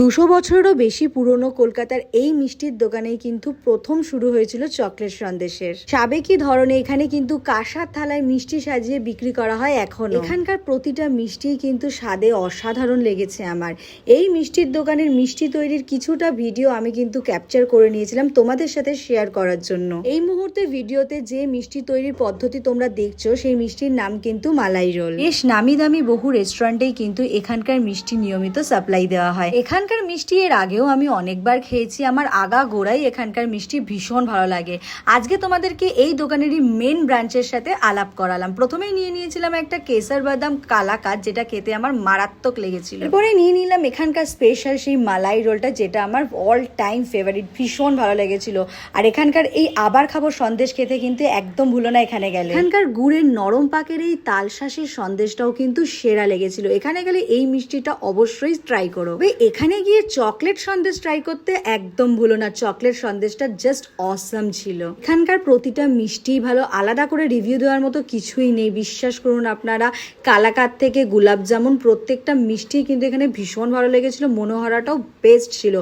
200 বছরেরও বেশি পুরনো কলকাতার এই মিষ্টির দোকানেই কিন্তু প্রথম শুরু হয়েছিল চকলেট সন্দেশের। সাবেকি ধরনে এখানে কিন্তু কাঁসার থালায় মিষ্টি সাজিয়ে বিক্রি করা হয় এখনো। এখানকার প্রতিটা মিষ্টি কিন্তু স্বাদে অসাধারণ লেগেছে আমার। এই মিষ্টির দোকানের মিষ্টি তৈরির কিছুটা ভিডিও আমি কিন্তু ক্যাপচার করে নিয়েছিলাম তোমাদের সাথে শেয়ার করার জন্য। এই মুহূর্তে ভিডিওতে যে মিষ্টি তৈরির পদ্ধতি তোমরা দেখছো সেই মিষ্টির নাম কিন্তু মালাই রোল। বেশ নামি দামি বহু রেস্টুরেন্টেই কিন্তু এখানকার মিষ্টি নিয়মিত সাপ্লাই দেওয়া হয়। এখানকার মিষ্টি এর আগেও আমি অনেকবার খেয়েছি, আমার আগা গোড়াই এখানকার মিষ্টি ভীষণ ভালো লাগে। আজকে তোমাদেরকে এই দোকানেরই মেন ব্রাঞ্চের সাথে আলাপ করালাম। প্রথমেই নিয়ে নিয়েছিলাম একটা কেসার বাদাম কালাকাঁদ, যেটা খেতে আমার মারাত্মক লেগেছিল। এরপরে নিয়ে নিলাম এখানকার স্পেশাল সেই মালাই রোলটা, যেটা আমার অল টাইম ফেভারিট, ভীষণ ভালো লেগেছিল। আর এখানকার এই আবার খাবো সন্দেশ খেতে কিন্তু একদম ভুলো না এখানে গেলে। এখানকার গুড়ের নরম পাকের এই তালশাঁসের সন্দেশটাও কিন্তু সেরা লেগেছিল। এখানে গেলে এই মিষ্টিটা অবশ্যই ট্রাই করো। এখানে গিয়ে চকলেট সন্দেশ ট্রাই করতে একদম ভুলো না, চকলেট সন্দেশটা জাস্ট অসাম ছিল। এখানকার প্রতিটা মিষ্টি ভালো, আলাদা করে রিভিউ দেওয়ার মতো কিছুই নেই, বিশ্বাস করুন আপনারা। কালাকাঁদ থেকে গোলাপ জামুন প্রত্যেকটা মিষ্টি কিন্তু এখানে ভীষণ ভালো লেগেছিল। মনোহরাটাও বেস্ট ছিল।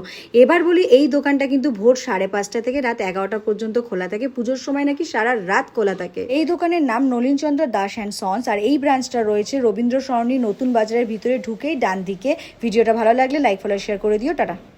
এবার বলি, এই দোকানটা কিন্তু ভোর 5:30 থেকে রাত 11টা পর্যন্ত খোলা থাকে। পুজোর সময় নাকি সারা রাত খোলা থাকে। এই দোকানের নাম নলিন চন্দ্র দাস অ্যান্ড সন্স, আর এই ব্রাঞ্চটা রয়েছে রবীন্দ্র সরণি নতুন বাজারের ভিতরে ঢুকেই ডান দিকে। ভিডিওটা ভালো লাগলে লাইক ফলো শেয়ার করে দিও। টাটা।